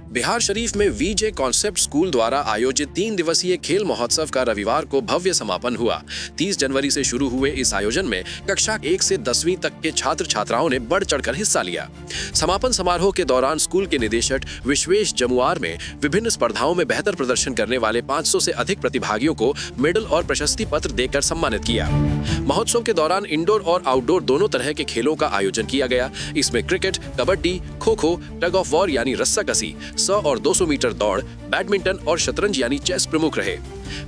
बिहार शरीफ में वीजे concept school द्वारा आयोजित 3 दिवसीय खेल महोत्सव का रविवार को भव्य समापन हुआ। 30 जनवरी से शुरू हुए इस आयोजन में कक्षा 1 से 10वीं तक के छात्र छात्राओं ने बढ़ चढ़कर हिस्सा लिया। समापन समारोह के दौरान स्कूल के निदेशक विश्वेश जमुआर में विभिन्न स्पर्धाओं में बेहतर प्रदर्शन करने वाले 500 से अधिक प्रतिभागियों को मेडल और प्रशस्ति पत्र देकर सम्मानित किया। महोत्सव के दौरान इंडोर और आउटडोर दोनों तरह के खेलों का आयोजन किया गया। इसमें cricket, kabaddi, kho-kho, tug of war यानी रस्साकसी, 100 और 200 मीटर दौड़, बैडमिंटन और शतरंज यानी चेस प्रमुख रहे।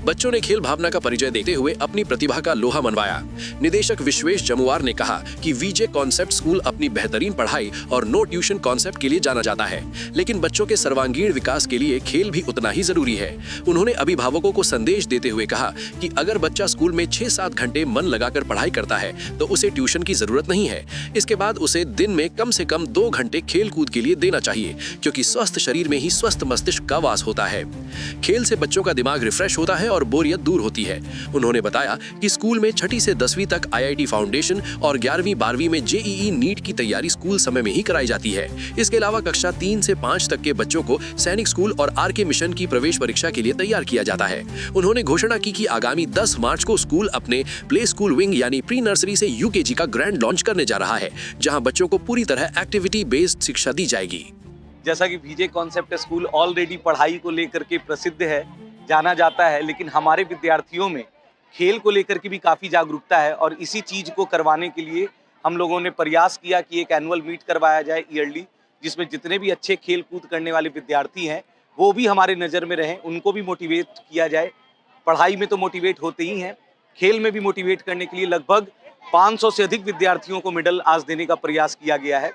बच्चों ने खेल भावना का परिचय देते हुए अपनी प्रतिभा का लोहा मनवाया। निदेशक विश्वेश जमुआर ने कहा कि वीजे कॉन्सेप्ट स्कूल अपनी बेहतरीन पढ़ाई और नो ट्यूशन कॉन्सेप्ट के लिए जाना जाता है, लेकिन बच्चों के सर्वांगीण विकास के लिए खेल भी उतना ही जरूरी है। उन्होंने अभिभावकों को संदेश देते हुए कहा कि अगर बच्चा स्कूल में 6-7 घंटे मन लगाकर पढ़ाई करता है तो उसे ट्यूशन की जरूरत नहीं है। इसके बाद उसे दिन में कम से कम 2 घंटे खेल कूद के लिए देना चाहिए, क्योंकि स्वस्थ शरीर में ही स्वस्थ मस्तिष्क का वास होता है। खेल से बच्चों का दिमाग रिफ्रेश होता है और बोरियत दूर होती है। उन्होंने बताया कि स्कूल में 6ठी से 10वीं तक IIT फाउंडेशन और 11वीं 12वीं में JEE नीट की तैयारी स्कूल समय में ही कराई जाती है। इसके अलावा कक्षा 3 से 5 तक के बच्चों को सैनिक स्कूल और RK मिशन की प्रवेश परीक्षा के लिए तैयार किया जाता है। उन्होंने घोषणा की कि आगामी 10 मार्च को स्कूल अपने प्ले स्कूल विंग यानी प्री नर्सरी से UKG का ग्रैंड लॉन्च करने जा रहा है, जहां बच्चों को पूरी तरह एक्टिविटी बेस्ड शिक्षा दी जाएगी। जैसा कि वीजे कॉन्सेप्ट स्कूल ऑलरेडी पढ़ाई को लेकर के प्रसिद्ध है, जाना जाता है, लेकिन हमारे विद्यार्थियों में खेल को लेकर के भी काफ़ी जागरूकता है और इसी चीज़ को करवाने के लिए हम लोगों ने प्रयास किया कि एक एनुअल मीट करवाया जाए ईयरली, जिसमें जितने भी अच्छे खेल कूद करने वाले विद्यार्थी हैं वो भी हमारे नज़र में रहें, उनको भी मोटिवेट किया जाए। पढ़ाई में तो मोटिवेट होते ही हैं, खेल में भी मोटिवेट करने के लिए लगभग 500 से अधिक विद्यार्थियों को मेडल आज देने का प्रयास किया गया है।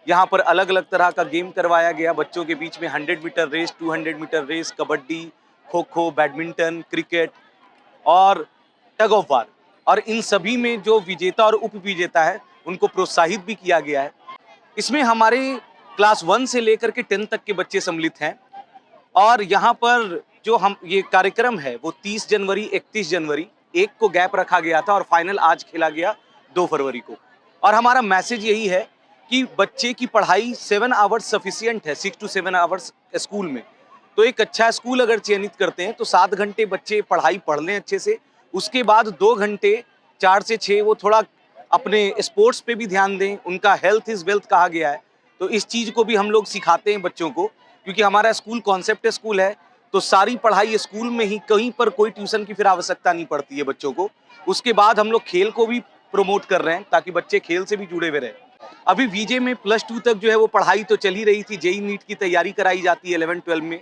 यहाँ पर अलग अलग तरह का गेम करवाया गया बच्चों के बीच में, 100 metre race, 200 metre race, kabaddi, kho-kho, badminton, cricket और टग ऑफ वार, और इन सभी में जो विजेता और उप विजेता है उनको प्रोत्साहित भी किया गया है। इसमें हमारे क्लास 1 से लेकर के 10 तक के बच्चे सम्मिलित हैं और यहाँ पर जो हम ये कार्यक्रम है वो 30 जनवरी, 31 जनवरी, एक को गैप रखा गया था और फाइनल आज खेला गया 2 फरवरी को। और हमारा मैसेज यही है कि बच्चे की पढ़ाई 7 आवर्स सफिशिएंट है, 6 to 7 आवर्स स्कूल में। तो एक अच्छा स्कूल अगर चयनित करते हैं तो 7 घंटे बच्चे पढ़ाई पढ़ लें अच्छे से, उसके बाद 2 घंटे 4 से 6 वो थोड़ा अपने स्पोर्ट्स पे भी ध्यान दें। उनका हेल्थ इज़ वेल्थ कहा गया है, तो इस चीज़ को भी हम लोग सिखाते हैं बच्चों को, क्योंकि हमारा स्कूल कॉन्सेप्ट स्कूल है तो सारी पढ़ाई स्कूल में ही, कहीं पर कोई ट्यूशन की फिर आवश्यकता नहीं पड़ती है बच्चों को। उसके बाद हम लोग खेल को भी प्रमोट कर रहे हैं ताकि बच्चे खेल से भी जुड़े हुए रहें। अभी वीजे में +2 तक जो है वो पढ़ाई तो चल ही रही थी, JEE नीट की तैयारी कराई जाती है 11-12 में।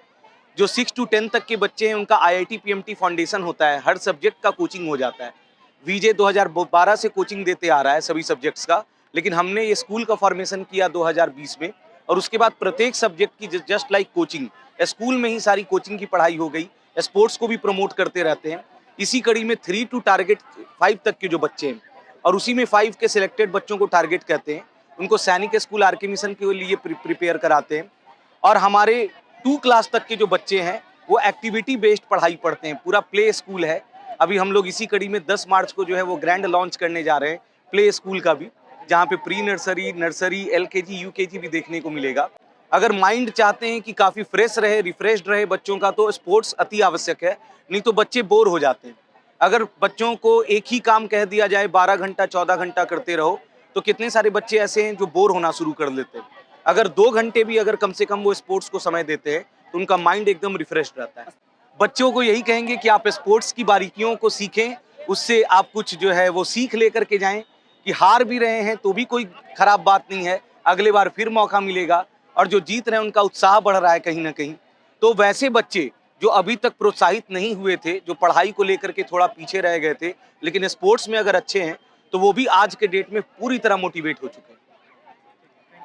जो 6 to 10 तक के बच्चे हैं उनका IIT PMT फाउंडेशन होता है, हर सब्जेक्ट का कोचिंग हो जाता है। वीजे 2012 से कोचिंग देते आ रहा है सभी सब्जेक्ट्स का, लेकिन हमने ये स्कूल का फॉर्मेशन किया 2020 में और उसके बाद प्रत्येक सब्जेक्ट की जस्ट लाइक कोचिंग स्कूल में ही सारी कोचिंग की पढ़ाई हो गई। स्पोर्ट्स को भी प्रमोट करते रहते हैं। इसी कड़ी में 3 to टारगेट 5 तक के जो बच्चे हैं और उसी में 5 के सिलेक्टेड बच्चों को टारगेट कहते हैं, उनको सैनिक स्कूल RK मिशन के लिए प्रिपेयर कराते हैं। और हमारे 2 क्लास तक के जो बच्चे हैं वो एक्टिविटी बेस्ड पढ़ाई पढ़ते हैं, पूरा प्ले स्कूल है। अभी हम लोग इसी कड़ी में 10 मार्च को जो है वो ग्रैंड लॉन्च करने जा रहे हैं प्ले स्कूल का भी, जहाँ पे pre nursery, nursery, LKG, UKG भी देखने को मिलेगा। अगर माइंड चाहते हैं कि काफ़ी फ्रेश रहे, रिफ्रेश्ड रहे बच्चों का, तो स्पोर्ट्स अति आवश्यक है, नहीं तो बच्चे बोर हो जाते हैं। अगर बच्चों को एक ही काम कह दिया जाए 12 घंटा 14 घंटा करते रहो, तो कितने सारे बच्चे ऐसे हैं जो बोर होना शुरू कर देते हैं। अगर 2 घंटे भी अगर कम से कम वो स्पोर्ट्स को समय देते हैं तो उनका माइंड एकदम रिफ्रेश रहता है। बच्चों को यही कहेंगे कि आप स्पोर्ट्स की बारीकियों को सीखें, उससे आप कुछ जो है वो सीख लेकर के जाएं कि हार भी रहे हैं तो भी कोई खराब बात नहीं है, अगले बार फिर मौका मिलेगा। और जो जीत रहे हैं उनका उत्साह बढ़ रहा है कहीं ना कहीं। तो वैसे बच्चे जो अभी तक प्रोत्साहित नहीं हुए थे, जो पढ़ाई को लेकर के थोड़ा पीछे रह गए थे, लेकिन स्पोर्ट्स में अगर अच्छे हैं तो वो भी आज के डेट में पूरी तरह मोटिवेट हो चुके हैं।